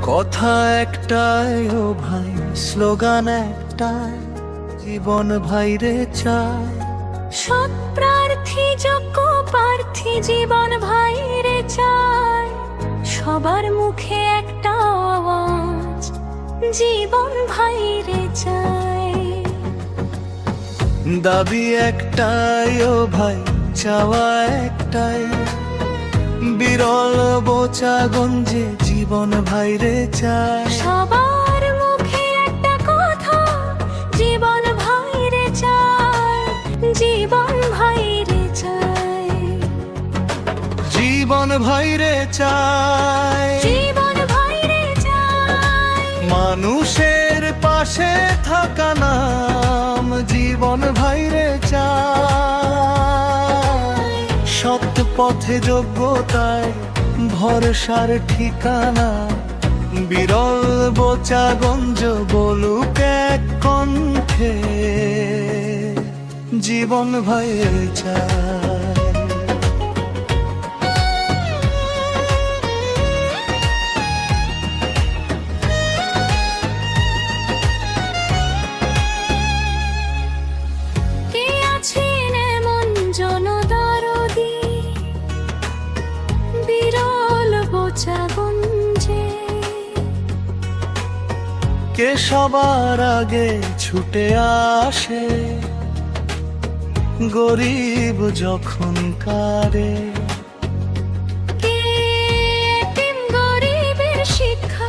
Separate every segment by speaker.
Speaker 1: কথা একটাই ও ভাই, স্লোগান একটাই, জীবন ভাইরে চায়।
Speaker 2: সৎ প্রার্থী যোগ্য প্রার্থী জীবন ভাইরে চায়। সবার মুখে একটা আওয়াজ, জীবন ভাইরে চায়।
Speaker 1: দাবি একটাই ও ভাই, চাওয়া একটাই, বিরল বোচা গঞ্জে জীবন ভাইরে চায়।
Speaker 2: সবার মুখে একটা কথা, জীবন ভাইরে চায়। জীবন ভাইরে চায়।
Speaker 1: জীবন ভাইরে চায়।
Speaker 2: জীবন ভাইরে চায়।
Speaker 1: মানুষের পাশে থাকা নাম জীবন ভাইরে চায়। সৎ পথে যোগ্যতায় ভরসার ঠিকানা, বিরল বোচা গঞ্জ বলুক এক কণ্ঠে, জীবন ভাইরে চায়।
Speaker 2: কে আছেন এমন জনদরদি, বিরল বোচা গঞ্জে?
Speaker 1: কে সবার আগে ছুটে আসে গরিব যখন কারে?
Speaker 2: কে এতিম গরিবের শিক্ষা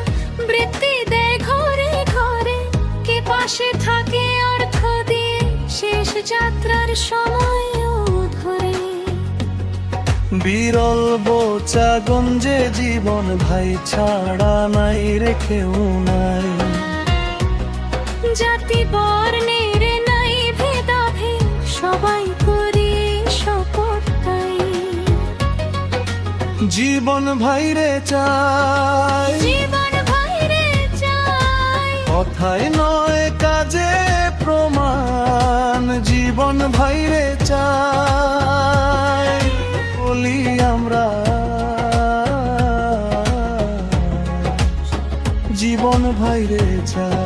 Speaker 2: বৃত্তি দেয় ঘরে ঘরে? কে পাশে থাকে অর্থ দিয়ে শেষ যাত্রার সময়ও ধরে?
Speaker 1: বিরল বোচা গঞ্জে জীবন ভাই ছাড়া নাই রে কেউ নাই।
Speaker 2: জাতি বর্ণের নাই ভেদাভেদ, সবাই করি শপথ তাই।
Speaker 1: জীবন ভাইরে চাই।
Speaker 2: জীবন ভাইরে চাই।
Speaker 1: কথায় নয় কাজে প্রমাণ, জীবন ভাইরে চাই। বলি আমরা জীবন ভাইরে চাই।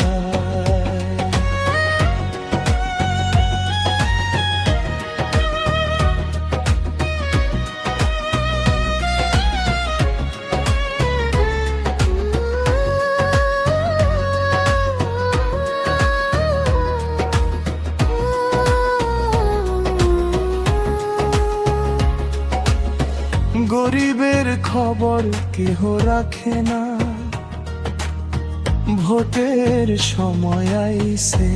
Speaker 1: গরিবের খবর কেহ রাখে না, ভোটের সময় আইছে